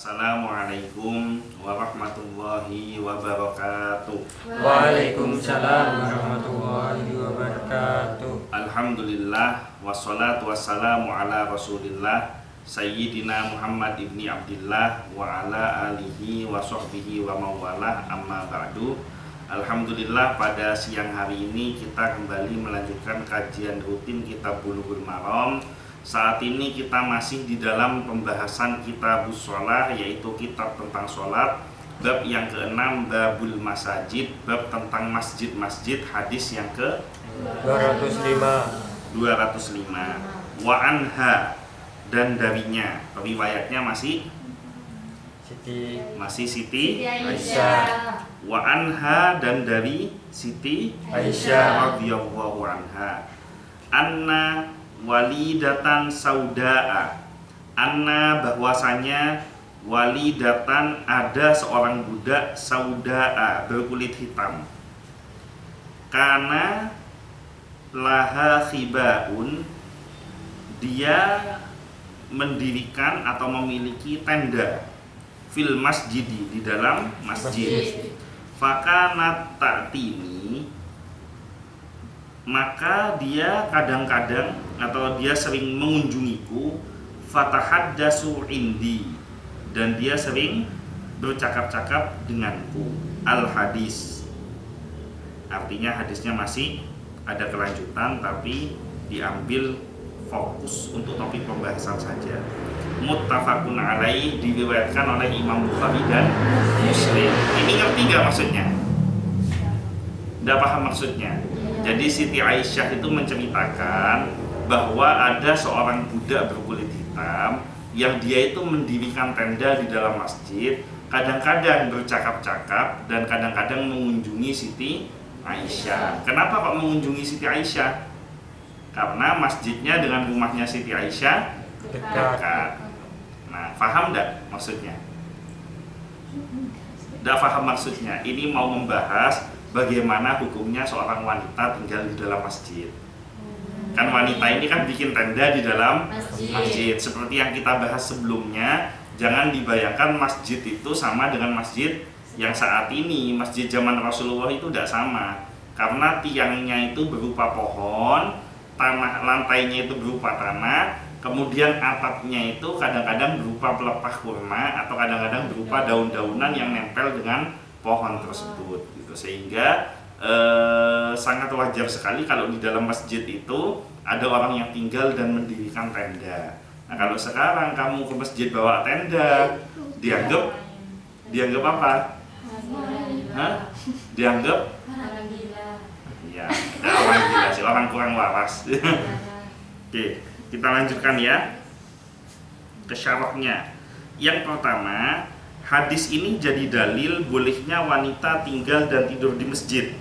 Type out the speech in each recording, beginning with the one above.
Assalamualaikum warahmatullahi wabarakatuh. Waalaikumsalam warahmatullahi wabarakatuh. Alhamdulillah wassalatu wassalamu ala Rasulillah Sayyidina Muhammad ibni Abdillah wa ala alihi wa sahbihi wa mawalah, amma ba'du. Alhamdulillah, pada siang hari ini kita kembali melanjutkan kajian rutin kitab Bulughul Maram. Saat ini kita masih di dalam pembahasan Kitabus Shalah, yaitu kitab tentang sholat. Bab yang ke-6, Babul Masajid, bab tentang masjid-masjid, hadis yang ke 205. Wa anha, dan darinya, riwayatnya masih Siti Aisyah. Wa anha, dan dari Siti Aisyah radhiyallahu anha, anna walidatan sauda'a, anna bahwasanya walidatan ada seorang budak sauda'a berkulit hitam, karena laha khibaun, dia mendirikan atau memiliki tenda fil masjidi, di dalam masjid. Fakanat ta'tini, maka dia kadang-kadang atau dia sering mengunjungiku, fatahaddasu indi, dan dia sering bercakap-cakap denganku. Al hadis, artinya hadisnya masih ada kelanjutan tapi diambil fokus untuk topik pembahasan saja. Muttafaqun alaih, diriwayatkan oleh Imam Bukhari dan Muslim. Ini ngerti gak maksudnya? Nggak paham maksudnya? Jadi Siti Aisyah itu menceritakan bahwa ada seorang budak berkulit hitam yang dia itu mendirikan tenda di dalam masjid, kadang-kadang bercakap-cakap dan kadang-kadang mengunjungi Siti Aisyah. Kenapa kok mengunjungi Siti Aisyah? Karena masjidnya dengan rumahnya Siti Aisyah dekat. Nah, paham enggak maksudnya? Enggak paham maksudnya. Ini mau membahas bagaimana hukumnya seorang wanita tinggal di dalam masjid. Kan wanita ini kan bikin tenda di dalam masjid. Seperti yang kita bahas sebelumnya, jangan dibayangkan masjid itu sama dengan masjid yang saat ini. Masjid zaman Rasulullah itu tidak sama, karena tiangnya itu berupa pohon, tanah lantainya itu berupa tanah, kemudian atapnya itu kadang-kadang berupa pelepah kurma atau kadang-kadang berupa daun-daunan yang nempel dengan pohon tersebut gitu. Sehingga sangat wajar sekali kalau di dalam masjid itu ada orang yang tinggal dan mendirikan tenda. Nah, kalau sekarang kamu ke masjid bawa tenda, dianggap apa? Hah? Dianggap ya, orang gila sih, orang kurang waras. Oke, kita lanjutkan ya ke syarahnya. Yang pertama, hadis ini jadi dalil bolehnya wanita tinggal dan tidur di masjid,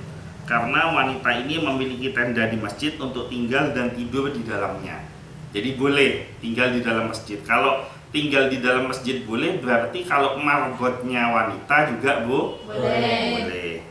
karena wanita ini memiliki tenda di masjid untuk tinggal dan tidur di dalamnya. Jadi boleh tinggal di dalam masjid. Kalau tinggal di dalam masjid boleh, berarti kalau marbotnya wanita juga boleh.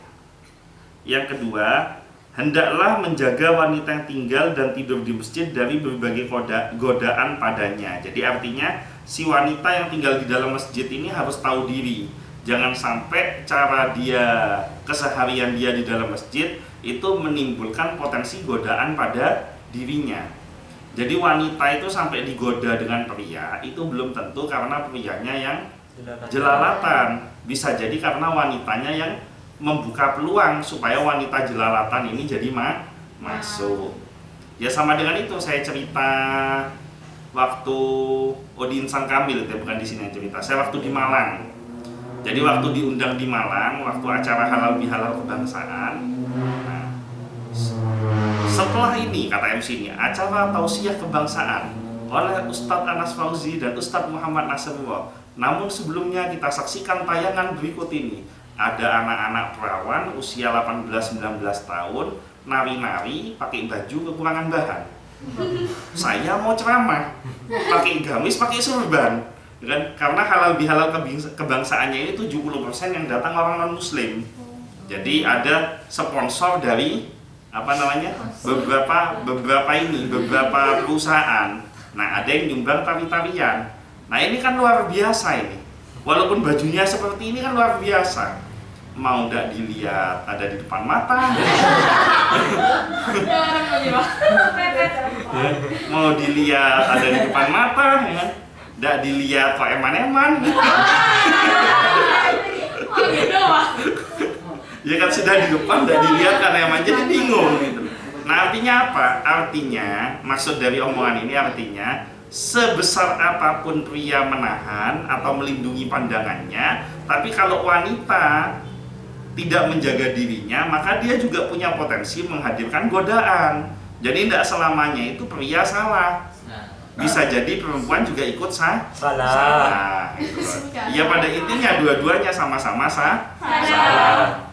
Yang kedua, hendaklah menjaga wanita yang tinggal dan tidur di masjid dari berbagai godaan padanya. Jadi artinya si wanita yang tinggal di dalam masjid ini harus tahu diri. Jangan sampai cara dia, keseharian dia di dalam masjid itu menimbulkan potensi godaan pada dirinya. Jadi wanita itu sampai digoda dengan pria itu belum tentu karena prianya yang jelalatan. Bisa jadi karena wanitanya yang membuka peluang supaya wanita jelalatan ini jadi masuk. Ya sama dengan itu, saya cerita waktu Odin Sang Kamil, bukan di sini yang cerita. Saya waktu di Malang. Jadi waktu diundang di Malang, waktu acara halal bihalal kebangsaan. Nah, setelah ini kata MC ini, acara tausiah kebangsaan oleh Ustadz Anas Fauzi dan Ustadz Muhammad Nasrullah. Namun sebelumnya kita saksikan tayangan berikut ini. Ada anak-anak perawan usia 18-19 tahun nari-nari pakai baju kekurangan bahan. Saya mau ceramah pakai gamis, pakai surban, kan? Karena halal bihalal kebangsaannya ini 70% yang datang orang non muslim. Jadi ada sponsor dari beberapa perusahaan. Nah, ada yang nyumbang tari-tarian. Nah, ini kan luar biasa ini. Walaupun bajunya seperti ini kan luar biasa. Mau nggak dilihat ada di depan mata. Mau dilihat ada di depan mata, ya kan? Nggak dilihat kok eman-eman. Ya kan sudah di depan, nggak dilihat kan eman, jadi bingung gitu. Nah artinya apa? Artinya, maksud dari omongan ini artinya sebesar apapun pria menahan atau melindungi pandangannya, tapi kalau wanita tidak menjaga dirinya, maka dia juga punya potensi menghadirkan godaan. Jadi tidak selamanya itu pria salah. Bisa jadi perempuan juga ikut salah. Ya pada intinya dua-duanya sama-sama salah.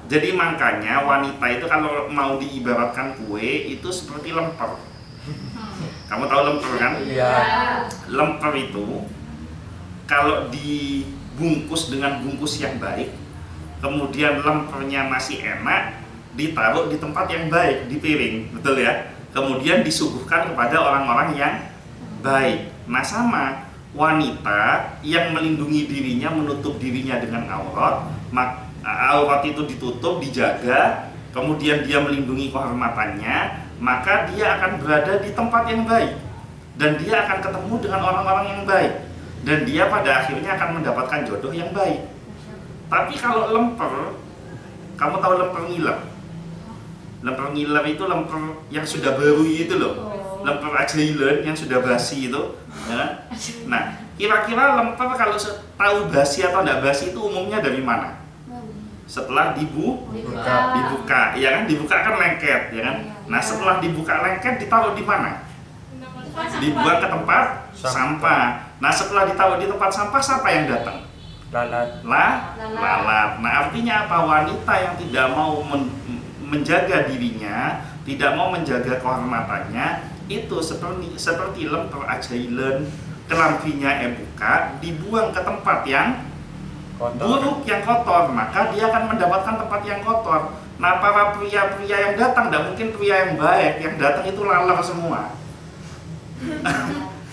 Jadi makanya wanita itu kalau mau diibaratkan kue itu seperti lemper. Kamu tahu lemper kan? Iya. Lemper itu kalau dibungkus dengan bungkus yang baik, kemudian lempernya masih enak, ditaruh di tempat yang baik, di piring, betul ya? Kemudian disuguhkan kepada orang-orang yang baik. Nah sama, wanita yang melindungi dirinya, menutup dirinya dengan aurat, aurat itu ditutup, dijaga, kemudian dia melindungi kehormatannya, maka dia akan berada di tempat yang baik dan dia akan ketemu dengan orang-orang yang baik dan dia pada akhirnya akan mendapatkan jodoh yang baik. Tapi kalau lemper, kamu tahu lemper ngiler? Lemper ngiler itu lemper yang sudah baru itu loh, lemper ajailen yang sudah basi itu, ya. Nah, kira-kira lemper kalau tahu basi atau tidak basi itu umumnya dari mana? Setelah dibuka, ya kan? Dibuka kan lengket, ya kan? Nah, setelah dibuka lengket ditaruh di mana? Dibuang ke tempat sampah. Nah, setelah ditaruh di tempat sampah, siapa yang datang? Lalat. Nah, artinya apa? Wanita yang tidak mau menjaga dirinya, tidak mau menjaga kehormatannya, itu seperti lemper ajailen, kelampinya buka, dibuang ke tempat yang buruk, yang kotor, maka dia akan mendapatkan tempat yang kotor. Nah, para pria-pria yang datang, tidak mungkin pria yang baik, yang datang itu lalar semua.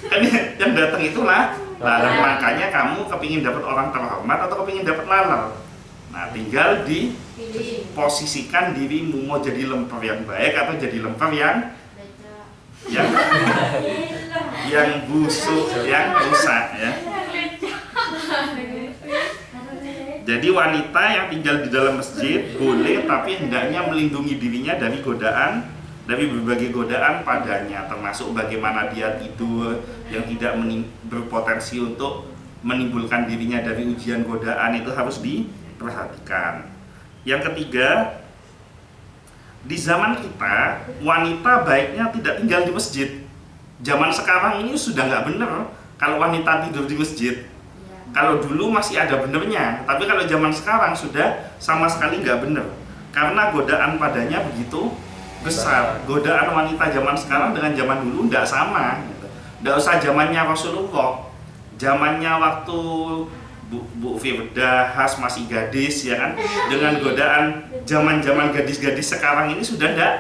Kan yang datang itulah lalar, makanya kamu kepingin dapat orang terhormat atau kepingin dapat lalar. Nah, tinggal diposisikan dirimu, mau jadi lemper yang baik atau jadi lemper yang busuk, yang rusak, ya. Jadi wanita yang tinggal di dalam masjid boleh, tapi hendaknya melindungi dirinya dari godaan, dari berbagai godaan padanya, termasuk bagaimana dia tidur yang tidak berpotensi untuk menimbulkan dirinya dari ujian godaan, itu harus diperhatikan. Yang ketiga, di zaman kita wanita baiknya tidak tinggal di masjid. Zaman sekarang ini sudah nggak benar kalau wanita tidur di masjid. Kalau dulu masih ada benernya, tapi kalau zaman sekarang sudah sama sekali nggak bener, karena godaan padanya begitu besar. Godaan wanita zaman sekarang dengan zaman dulu nggak sama. Nggak usah zamannya Rasulullah, zamannya waktu Bu Firda Has masih gadis, ya kan, dengan godaan zaman gadis-gadis sekarang ini sudah nggak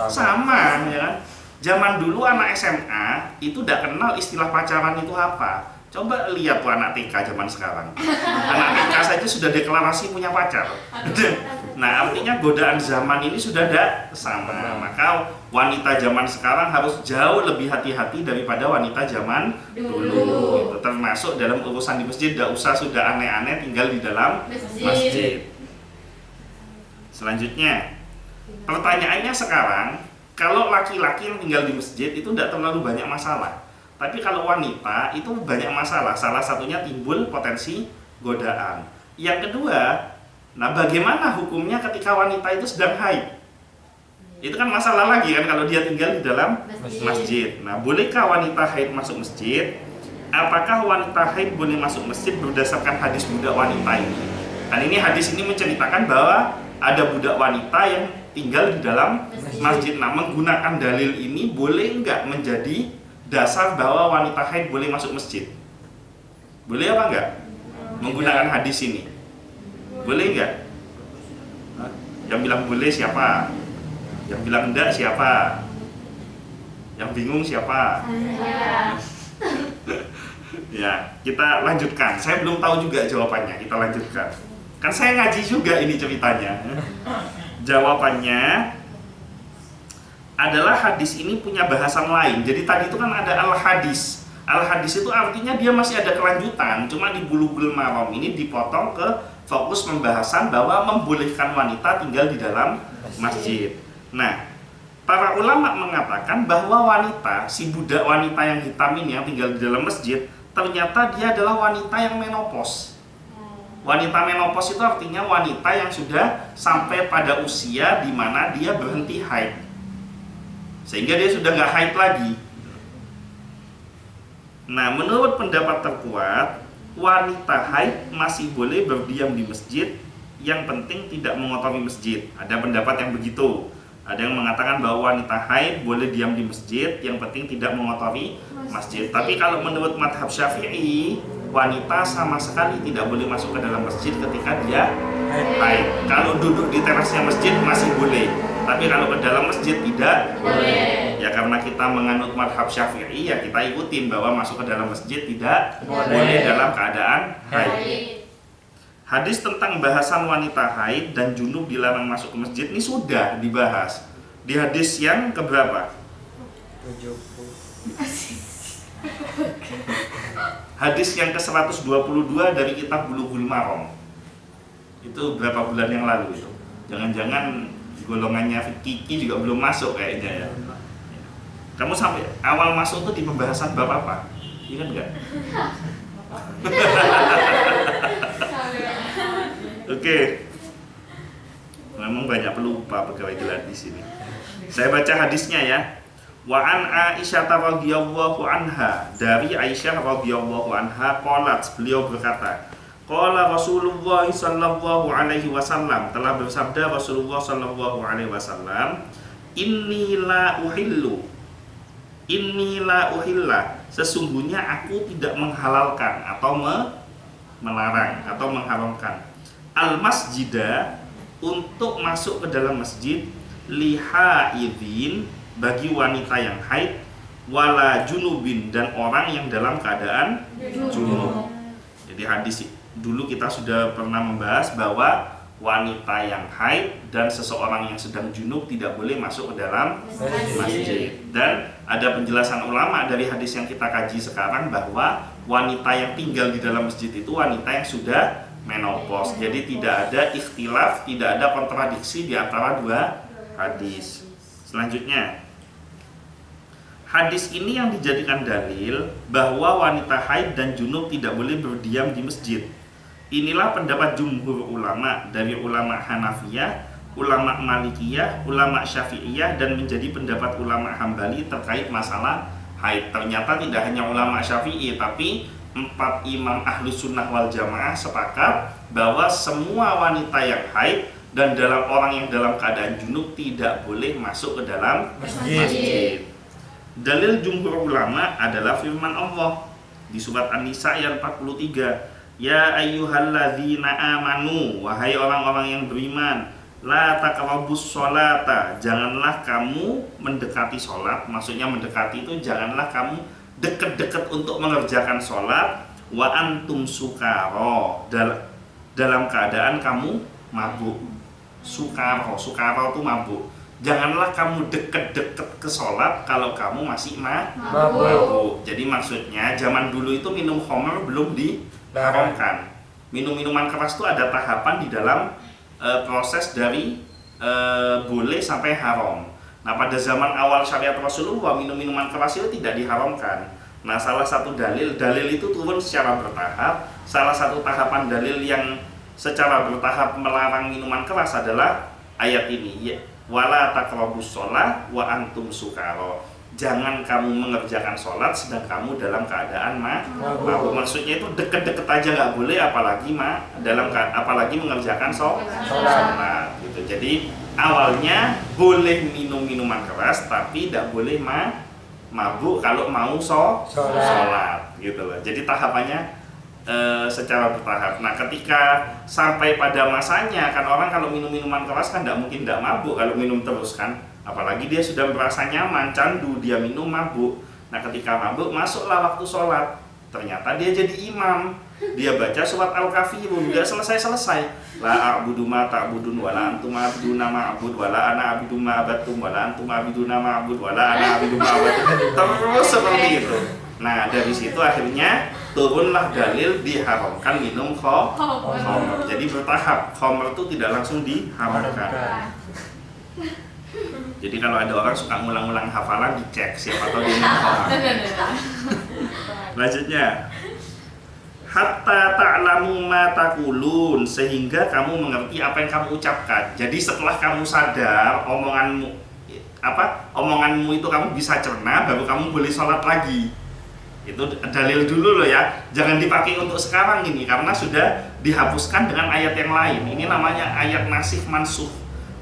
sama, ya kan. Zaman dulu anak SMA itu nggak kenal istilah pacaran itu apa. Coba lihat tuh anak TK zaman sekarang. Anak TK saja sudah deklarasi punya pacar. Nah, artinya godaan zaman ini sudah tidak sama. Maka wanita zaman sekarang harus jauh lebih hati-hati daripada wanita zaman dulu. Termasuk dalam urusan di masjid, tidak usah sudah aneh-aneh tinggal di dalam masjid. Selanjutnya, pertanyaannya sekarang, kalau laki-laki yang tinggal di masjid itu tidak terlalu banyak masalah. Tapi kalau wanita itu banyak masalah, salah satunya timbul potensi godaan. Yang kedua, nah bagaimana hukumnya ketika wanita itu sedang haid? Itu kan masalah lagi kan kalau dia tinggal di dalam masjid. Nah, bolehkah wanita haid masuk masjid? Apakah wanita haid boleh masuk masjid berdasarkan hadis budak wanita ini? Kan ini hadis ini menceritakan bahwa ada budak wanita yang tinggal di dalam masjid. Nah, menggunakan dalil ini boleh nggak menjadi dasar bahwa wanita haid boleh masuk masjid? Boleh apa enggak? Menggunakan hadis ini boleh enggak? Yang bilang boleh siapa? Yang bilang enggak siapa? Yang bingung siapa? Ya, kita lanjutkan. Saya belum tahu juga jawabannya. Kita lanjutkan. Kan saya ngaji juga ini ceritanya. Jawabannya adalah hadis ini punya bahasan lain. Jadi tadi itu kan ada al-hadis. Al-hadis itu artinya dia masih ada kelanjutan. Cuma di Bulughul Maram ini dipotong ke fokus pembahasan bahwa membolehkan wanita tinggal di dalam masjid. Nah, para ulama mengatakan bahwa wanita, si budak wanita yang hitam ini yang tinggal di dalam masjid, ternyata dia adalah wanita yang menopause. Wanita menopause itu artinya wanita yang sudah sampai pada usia di mana dia berhenti haid, sehingga dia sudah nggak haid lagi. Nah, menurut pendapat terkuat, wanita haid masih boleh berdiam di masjid, yang penting tidak mengotori masjid. Ada pendapat yang begitu. Ada yang mengatakan bahwa wanita haid boleh diam di masjid, yang penting tidak mengotori masjid. Tapi kalau menurut madhab Syafi'i, wanita sama sekali tidak boleh masuk ke dalam masjid ketika dia haid. Kalau duduk di terasnya masjid masih boleh, tapi kalau ke dalam masjid tidak boleh. Ya karena kita menganut madhab Syafi'i, ya kita ikutin bahwa masuk ke dalam masjid tidak boleh dalam keadaan haid. Hadis tentang bahasan wanita haid dan junub dilarang masuk ke masjid ini sudah dibahas di hadis yang keberapa? 70. Hadis yang ke-122 dari kitab Bulughul Maram. Itu berapa bulan yang lalu itu? Jangan-jangan golongannya Kiki juga belum masuk kayaknya ya. Kamu sampai awal masuk tuh di pembahasan bab apa? Ingat nggak? Oke. Memang banyak pelupa pegawai gelar di sini. Saya baca hadisnya ya. Wa an Aisyah radhiyallahu anha, dari Aisyah radhiyallahu anha qalat, beliau berkata, qala Rasulullah sallallahu alaihi wasallam, telah bersabda Rasulullah sallallahu alaihi wasallam, inni la uhilla, sesungguhnya aku tidak menghalalkan atau melarang atau mengharamkan al-masjidah, untuk masuk ke dalam masjid, lihaidin, bagi wanita yang haid, wala junubin, dan orang yang dalam keadaan junub. Jadi hadis dulu kita sudah pernah membahas bahwa wanita yang haid dan seseorang yang sedang junub tidak boleh masuk ke dalam masjid. Dan ada penjelasan ulama dari hadis yang kita kaji sekarang bahwa wanita yang tinggal di dalam masjid itu wanita yang sudah menopause. Jadi tidak ada ikhtilaf, tidak ada kontradiksi di antara dua hadis. Selanjutnya, hadis ini yang dijadikan dalil bahwa wanita haid dan junub tidak boleh berdiam di masjid. Inilah pendapat jumhur ulama, dari ulama Hanafiyah, ulama Malikiyah, ulama Syafi'iyah, dan menjadi pendapat ulama Hambali terkait masalah haid. Ternyata tidak hanya ulama Syafi'i, tapi 4 imam ahlu sunnah wal jamaah sepakat bahwa semua wanita yang haid dan dalam orang yang dalam keadaan junub tidak boleh masuk ke dalam masjid. Dalil jumhur ulama adalah firman Allah di surat An-Nisa ayat 43. Ya ayyuhalladzina amanu, wahai orang-orang yang beriman, la taqrabus sholata, janganlah kamu mendekati sholat. Maksudnya mendekati itu janganlah kamu dekat-dekat untuk mengerjakan sholat, wa antum sukaro, dalam keadaan kamu mabuk. Sukaro itu mabuk. Janganlah kamu dekat-dekat ke sholat kalau kamu masih mabuk. Jadi maksudnya zaman dulu itu minum khamr belum diharamkan. Minum-minuman keras itu ada tahapan di dalam proses dari boleh sampai haram. Nah, pada zaman awal syariat Rasulullah, minum-minuman keras itu tidak diharamkan. Nah, salah satu dalil itu turun secara bertahap. Salah satu tahapan dalil yang secara bertahap melarang minuman keras adalah ayat ini, ya, wala taqrabus shalah wa antum sukara. Jangan kamu mengerjakan sholat sedang kamu dalam keadaan mabuk. Maksudnya itu deket-deket aja nggak boleh, apalagi apalagi mengerjakan sholat. Gitu. Jadi awalnya boleh minum minuman keras, tapi tidak boleh mabuk kalau mau sholat. Gitu loh. Jadi tahapannya secara bertahap. Nah, ketika sampai pada masanya, kan orang kalau minum minuman keras kan tidak mungkin tidak mabuk kalau minum terus kan. Apalagi dia sudah merasa nyaman, candu, dia minum mabuk. Nah, ketika mabuk, masuklah waktu sholat. Ternyata dia jadi imam. Dia baca surat Al-Kafirun, nggak selesai-selesai. La a'budu ma ta'budun wala antum a'buduna ma'bud wala ana a'budu ma abattum wala antum a'buduna ma'bud wala ana a'budu ma abattum. Terus seperti itu. Nah, dari situ akhirnya turunlah dalil diharamkan minum khamr. Jadi bertahap. Khamr itu tidak langsung diharamkan. Jadi kalau ada orang suka ngulang-ngulang hafalan, dicek siapa tahu dia minum khamr. Lanjutnya, hatta ta'lamu ma taqulun, sehingga kamu mengerti apa yang kamu ucapkan. Jadi setelah kamu sadar omonganmu itu kamu bisa cerna, baru kamu boleh sholat lagi. Itu dalil dulu loh ya, jangan dipakai untuk sekarang ini karena sudah dihapuskan dengan ayat yang lain. Ini namanya ayat nasikh mansukh.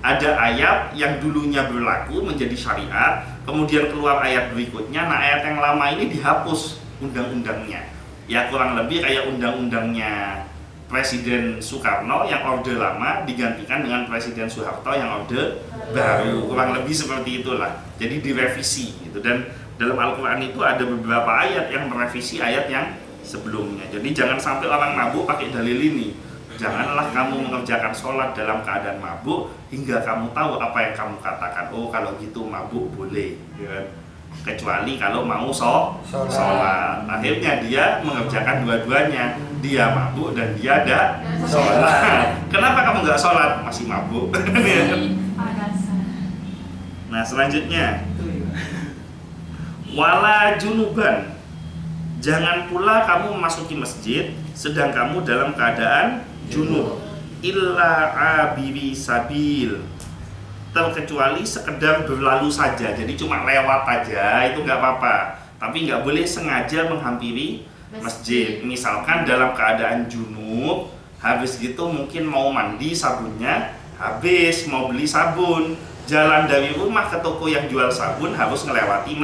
Ada ayat yang dulunya berlaku menjadi syariat, kemudian keluar ayat berikutnya. Nah, ayat yang lama ini dihapus undang-undangnya. Ya kurang lebih kayak undang-undangnya Presiden Soekarno yang orde lama digantikan dengan Presiden Soeharto yang orde baru. Kurang lebih seperti itulah. Jadi direvisi gitu. Dan dalam Al-Quran itu ada beberapa ayat yang merevisi ayat yang sebelumnya. Jadi jangan sampai orang mabuk pakai dalil ini. Janganlah kamu mengerjakan sholat dalam keadaan mabuk hingga kamu tahu apa yang kamu katakan. Oh, kalau gitu mabuk boleh, ya. Kecuali kalau mau sholat. Akhirnya dia mengerjakan dua-duanya. Dia mabuk dan dia ada sholat. Kenapa kamu nggak sholat? Masih mabuk. Nah, selanjutnya, wala junuban, jangan pula kamu memasuki masjid sedang kamu dalam keadaan junub, illa abiri sabil, terkecuali sekedar berlalu saja. Jadi cuma lewat aja itu nggak apa-apa, tapi nggak boleh sengaja menghampiri masjid. Misalkan dalam keadaan junub, habis gitu mungkin mau mandi, sabunnya habis, mau beli sabun, jalan dari rumah ke toko yang jual sabun harus melewati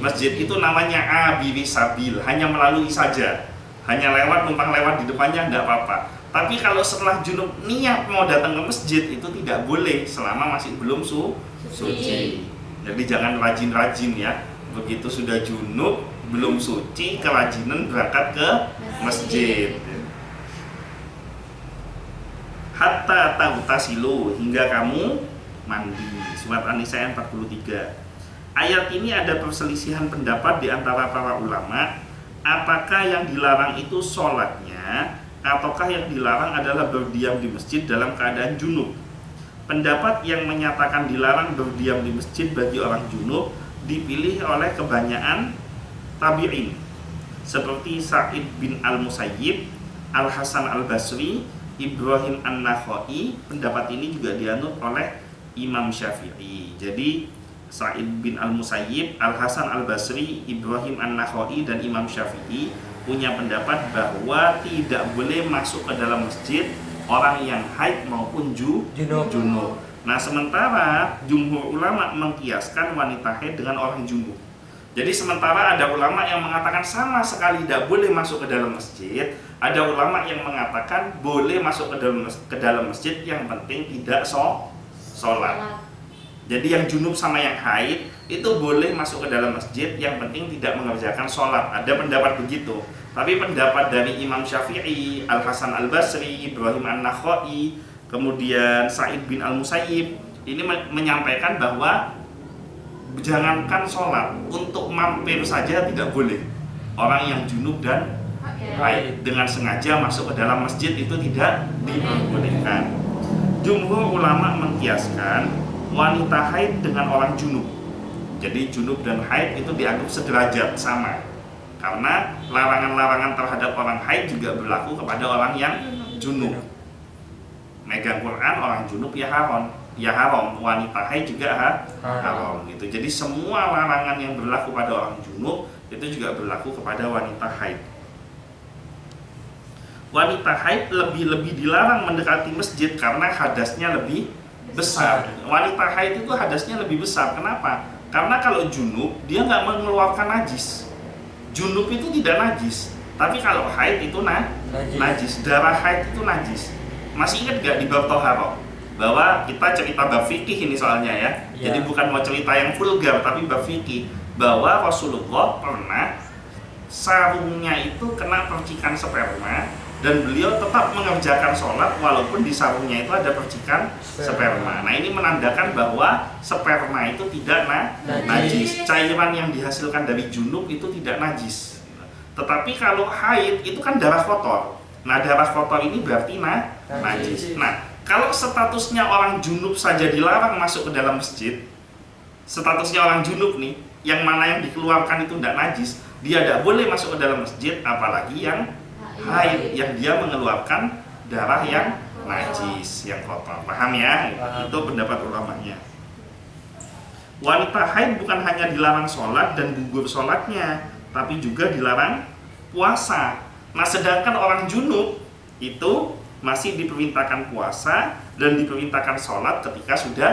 masjid. Itu namanya abiri sabil, hanya melalui saja, hanya lewat, numpang lewat di depannya nggak apa-apa. Tapi kalau setelah junub niat mau datang ke masjid itu tidak boleh selama masih belum suci. Jadi jangan rajin-rajin ya. Begitu sudah junub belum suci, kerajinan berangkat ke masjid. Hatta taghtasilu, hingga kamu mandi. Surat An-Nisa 43. Ayat ini ada perselisihan pendapat di antara para ulama, apakah yang dilarang itu sholatnya ataukah yang dilarang adalah berdiam di masjid dalam keadaan junub. Pendapat yang menyatakan dilarang berdiam di masjid bagi orang junub dipilih oleh kebanyakan tabi'in seperti Sa'id bin Al-Musayyib, Al-Hasan Al-Basri, Ibrahim An-Nakhai. Pendapat ini juga dianut oleh Imam Syafi'i. Jadi Sa'id bin Al-Musayyib, Al-Hasan Al-Basri, Ibrahim An-Nakhai dan Imam Syafi'i punya pendapat bahwa tidak boleh masuk ke dalam masjid orang yang haid maupun junub. Nah, sementara jumhur ulama mengkiaskan wanita haid dengan orang junub. Jadi sementara ada ulama yang mengatakan sama sekali tidak boleh masuk ke dalam masjid, ada ulama yang mengatakan boleh masuk ke dalam masjid, yang penting tidak sholat. Jadi yang junub sama yang haid itu boleh masuk ke dalam masjid, yang penting tidak mengerjakan sholat. Ada pendapat begitu. Tapi pendapat dari Imam Syafi'i, Al-Hasan Al-Basri, Ibrahim An-Nakhai, kemudian Sa'id bin Al-Musayyib ini menyampaikan bahwa jangankan sholat, untuk mampir saja tidak boleh. Orang yang junub dan haid dengan sengaja masuk ke dalam masjid itu tidak diperbolehkan. Jumhur ulama mengkiaskan wanita haid dengan orang junub. Jadi junub dan haid itu dianggap sederajat, sama. Karena larangan-larangan terhadap orang haid juga berlaku kepada orang yang junub. Megang Quran orang junub ya haram, wanita haid juga haram gitu. Jadi semua larangan yang berlaku pada orang junub itu juga berlaku kepada wanita haid. Wanita haid lebih dilarang mendekati masjid karena hadasnya lebih besar. Wanita haid itu hadasnya lebih besar. Kenapa? Karena kalau junub dia nggak mengeluarkan najis. Junub itu tidak najis, tapi kalau haid itu najis. Darah haid itu najis. Masih ingat gak di bab Toharoh bahwa kita cerita bab fikih ini soalnya ya. Jadi bukan mau cerita yang vulgar, tapi bab fikih bahwa Rasulullah pernah sarungnya itu kena percikan sperma dan beliau tetap mengerjakan sholat walaupun di sarungnya itu ada percikan sperma. Nah ini menandakan bahwa sperma itu tidak najis. Cairan yang dihasilkan dari junub itu tidak najis. Tetapi kalau haid itu kan darah kotor. Nah darah kotor ini berarti najis. Nah kalau statusnya orang junub saja dilarang masuk ke dalam masjid, statusnya orang junub nih, yang mana yang dikeluarkan itu tidak najis, dia tidak boleh masuk ke dalam masjid, apalagi yang haid, yang dia mengeluarkan darah yang najis, yang kotor. Paham ya? Itu pendapat ulamanya. Wanita haid bukan hanya dilarang sholat dan gugur sholatnya, tapi juga dilarang puasa. Nah sedangkan orang junub itu masih diperintahkan puasa dan diperintahkan sholat ketika sudah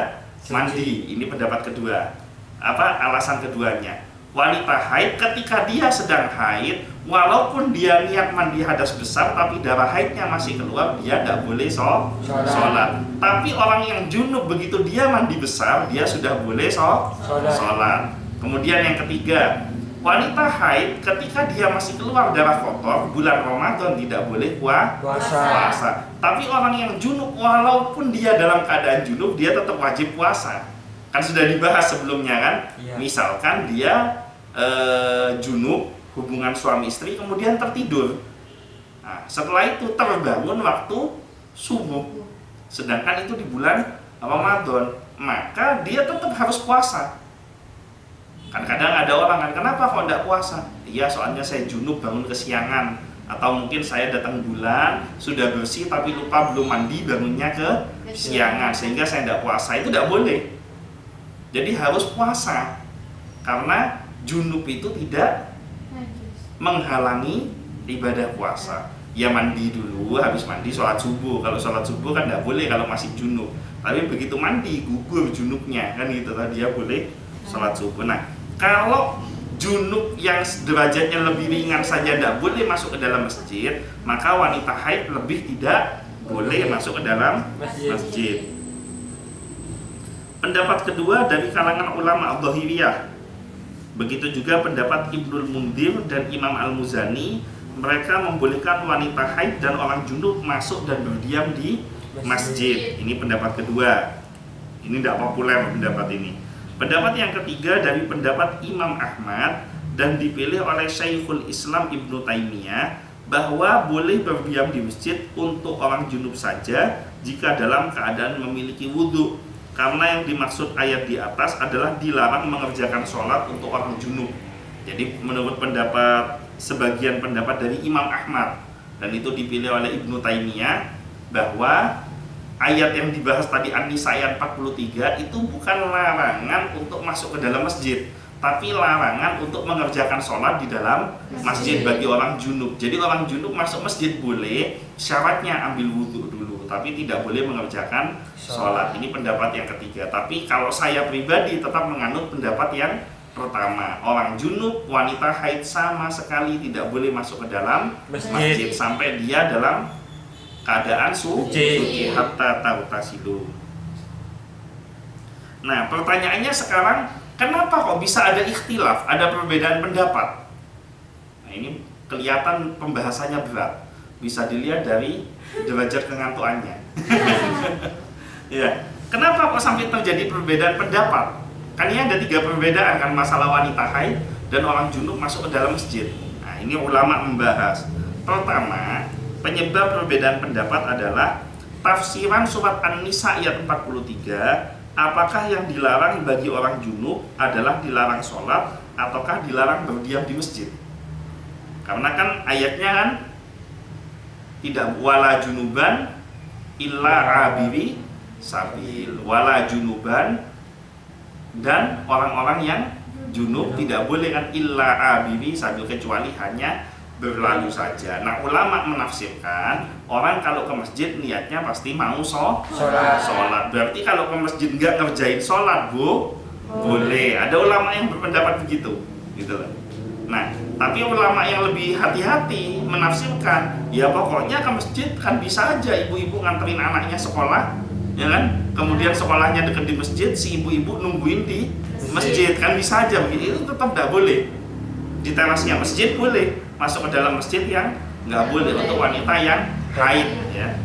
mandi. Ini pendapat kedua. Alasan keduanya? Wanita haid ketika dia sedang haid, walaupun dia niat mandi hadas besar, tapi darah haidnya masih keluar, dia tidak boleh sholat. Tapi orang yang junub begitu dia mandi besar, dia sudah boleh sholat. Kemudian yang ketiga, wanita haid ketika dia masih keluar darah kotor, bulan Ramadan tidak boleh puasa. Tapi orang yang junub walaupun dia dalam keadaan junub, dia tetap wajib puasa. Kan sudah dibahas sebelumnya kan? Iya. Misalkan dia junub, hubungan suami istri, kemudian tertidur. Nah, setelah itu terbangun waktu subuh, sedangkan itu di bulan Ramadan, maka dia tetap harus puasa. Kan kadang ada orang kan, kenapa kok tidak puasa? Iya soalnya saya junub bangun kesiangan, atau mungkin saya datang bulan sudah bersih tapi lupa belum mandi, bangunnya kesiangan sehingga saya tidak puasa. Itu tidak boleh. Jadi harus puasa karena junub itu tidak menghalangi ibadah puasa. Ya mandi dulu, habis mandi sholat subuh. Kalau sholat subuh kan tidak boleh kalau masih junub. Tapi begitu mandi gugur junubnya kan gitu, dia boleh sholat subuh. Nah kalau junub yang derajatnya lebih ringan saja tidak boleh masuk ke dalam masjid, maka wanita haid lebih tidak boleh masuk ke dalam masjid. Pendapat kedua dari kalangan ulama Dhahiriyah. Begitu juga pendapat Ibnul Mundhir dan Imam Al-Muzani, mereka membolehkan wanita haid dan orang junub masuk dan berdiam di masjid. Ini pendapat kedua. Ini tidak populer pendapat ini. Pendapat yang ketiga dari pendapat Imam Ahmad dan dipilih oleh Syekhul Islam Ibnu Taimiyah, bahwa boleh berdiam di masjid untuk orang junub saja jika dalam keadaan memiliki wudhu. Karena yang dimaksud ayat di atas adalah dilarang mengerjakan sholat untuk orang junub. Jadi menurut sebagian pendapat dari Imam Ahmad, dan itu dipilih oleh Ibnu Taimiyah, bahwa ayat yang dibahas tadi An-Nisa ayat 43 itu bukan larangan untuk masuk ke dalam masjid, tapi larangan untuk mengerjakan sholat di dalam masjid bagi orang junub. Jadi orang junub masuk masjid boleh, syaratnya ambil wudhu dulu, tapi tidak boleh mengerjakan sholat. Ini pendapat yang ketiga. Tapi kalau saya pribadi tetap menganut pendapat yang pertama. Orang junub, wanita haid sama sekali tidak boleh masuk ke dalam masjid sampai dia dalam keadaan suci hatta tautasilu. Nah pertanyaannya sekarang, kenapa kok bisa ada ikhtilaf, ada perbedaan pendapat? Nah ini kelihatan pembahasannya berat. Bisa dilihat dari derajat kengantuannya. Ya, kenapa kok sampai terjadi perbedaan pendapat? Kan ini ada 3 perbedaan kan, masalah wanita haid dan orang junub masuk ke dalam masjid. Nah ini ulama membahas. Pertama, penyebab perbedaan pendapat adalah tafsiran surat An-Nisa ayat 43. Apakah yang dilarang bagi orang junub adalah dilarang sholat ataukah dilarang berdiam di masjid? Karena kan ayatnya kan tidak wala junuban illa abiri sabil, wala junuban, dan orang-orang yang junub tidak boleh kan illa abiri sabil, kecuali hanya berlalu saja. Nah ulama menafsirkan, orang kalau ke masjid niatnya pasti mau sholat. Berarti kalau ke masjid nggak ngerjain sholat boleh. Ada ulama yang berpendapat begitu, gitu loh. Nah tapi ulama yang lebih hati-hati menafsirkan, ya pokoknya ke masjid kan bisa aja ibu-ibu nganterin anaknya sekolah, ya kan? Kemudian sekolahnya dekat di masjid, si ibu-ibu nungguin di masjid, kan bisa aja begitu. Itu tetap tidak boleh. di terasnya masjid boleh, masuk ke dalam masjid yang nggak boleh untuk wanita yang haid ya.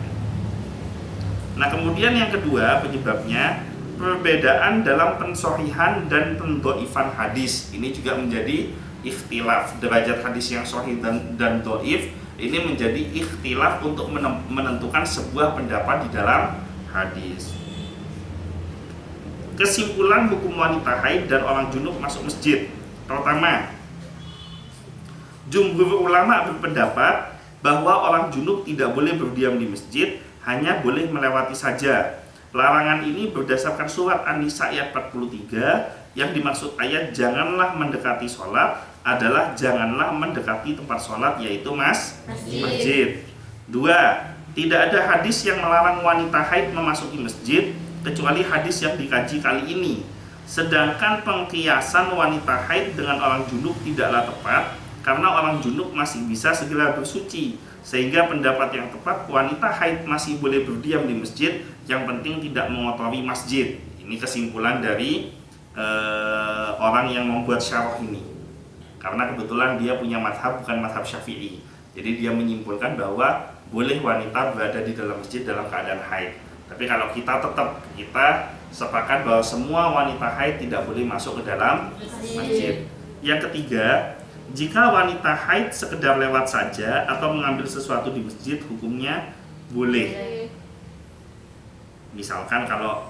Nah kemudian yang kedua penyebabnya perbedaan dalam pensohihan dan pendhoifan hadis. Ini juga menjadi ikhtilaf derajat hadis yang sahih dan dhaif. Ini menjadi ikhtilaf untuk menentukan sebuah pendapat di dalam hadis. Kesimpulan hukum wanita haid dan orang junub masuk masjid. Pertama, jumhur ulama berpendapat bahwa orang junub tidak boleh berdiam di masjid, hanya boleh melewati saja. Larangan ini berdasarkan surat An-Nisa ayat 43 yang dimaksud ayat janganlah mendekati sholat adalah janganlah mendekati tempat sholat yaitu masjid. 2. Tidak ada hadis yang melarang wanita haid memasuki masjid kecuali hadis yang dikaji kali ini. Sedangkan pengkiasan wanita haid dengan orang junub tidaklah tepat karena orang junub masih bisa segera bersuci, sehingga pendapat yang tepat wanita haid masih boleh berdiam di masjid, yang penting tidak mengotori masjid. Ini kesimpulan dari orang yang membuat syarah ini, karena kebetulan dia punya madhab bukan madhab Syafi'i, jadi dia menyimpulkan bahwa boleh wanita berada di dalam masjid dalam keadaan haid. Tapi kalau kita sepakat bahwa semua wanita haid tidak boleh masuk ke dalam masjid. Yang ketiga, jika wanita haid sekedar lewat saja atau mengambil sesuatu di masjid, hukumnya boleh. Misalkan kalau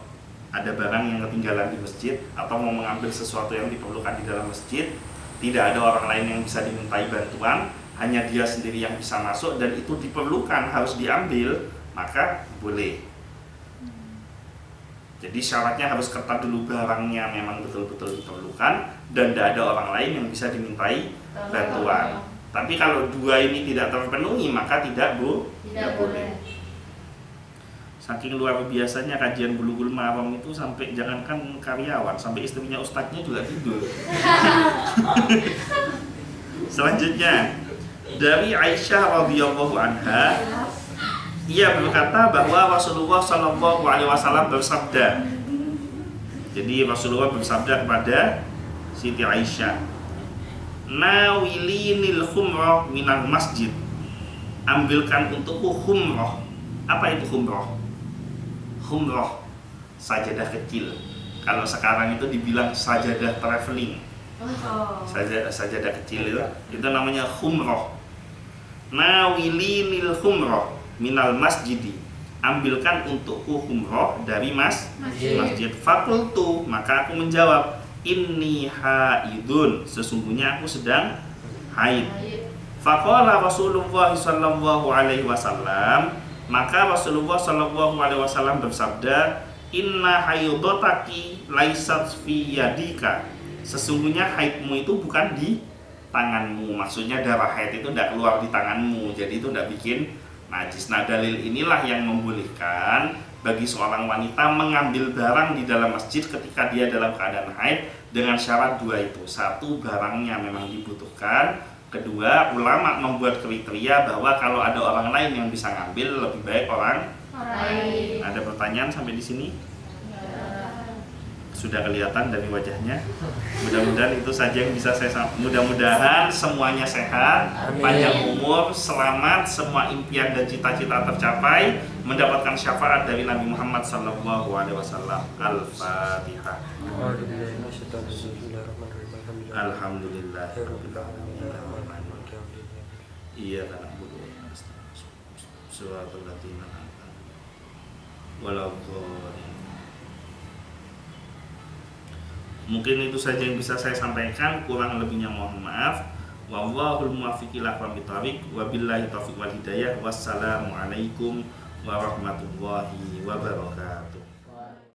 ada barang yang ketinggalan di masjid atau mau mengambil sesuatu yang diperlukan di dalam masjid, tidak ada orang lain yang bisa dimintai bantuan, hanya dia sendiri yang bisa masuk dan itu diperlukan harus diambil, maka boleh. Jadi syaratnya harus ketat dulu, barangnya memang betul-betul diperlukan dan tidak ada orang lain yang bisa dimintai bantuan. Tapi kalau dua ini tidak terpenuhi maka tidak boleh. Saking luar biasanya kajian Bulughul Maram itu sampai jangankan karyawan, sampai istrinya ustadznya juga tidur. Selanjutnya dari Aisyah radhiyallahu anha, ia berkata bahwa Rasulullah Shallallahu Alaihi Wasallam bersabda. Jadi Rasulullah bersabda kepada Siti Aisyah, nawilinil khumrah minal masjid, ambilkan untukku khumrah. Apa itu khumrah? Khumrah, sajadah kecil. Kalau sekarang itu dibilang sajadah traveling. Sajadah kecil itu namanya khumrah. Nawilinil khumrah minal masjidi, ambilkan untukku khumrah dari masjid. Fakultu, maka aku menjawab, inni haidun, sesungguhnya aku sedang haid. Faqala Rasulullah sallallahu alaihi wasallam, maka Rasulullah sallallahu alaihi wasallam bersabda, inna haidotaki laisat fi yadika, sesungguhnya haidmu itu bukan di tanganmu. Maksudnya darah haid itu tidak keluar di tanganmu, jadi itu tidak bikin najis. Nah dalil inilah yang membolehkan bagi seorang wanita mengambil barang di dalam masjid ketika dia dalam keadaan haid dengan syarat dua itu. Satu, barangnya memang dibutuhkan. Kedua, ulama membuat kriteria bahwa kalau ada orang lain yang bisa ngambil, lebih baik orang lain. Ada pertanyaan sampai di sini? Sudah kelihatan dari wajahnya. Mudah-mudahan itu saja yang bisa saya sampaikan. Mudah-mudahan semuanya sehat, panjang umur, selamat, semua impian dan cita-cita tercapai, mendapatkan syafaat dari Nabi Muhammad sallallahu alaihi wasallam. Al-Fatihah. Alhamdulillah. Iya kan na'budu wa nasta'in. Shiratal ladzina an'amta 'alaihim waladdallin. Mungkin itu saja yang bisa saya sampaikan, kurang lebihnya mohon maaf. Wallahul muwaffiq ila aqwamit thoriq, wabillahi taufiq wal hidayah. Wassalamualaikum warahmatullahi wabarakatuh.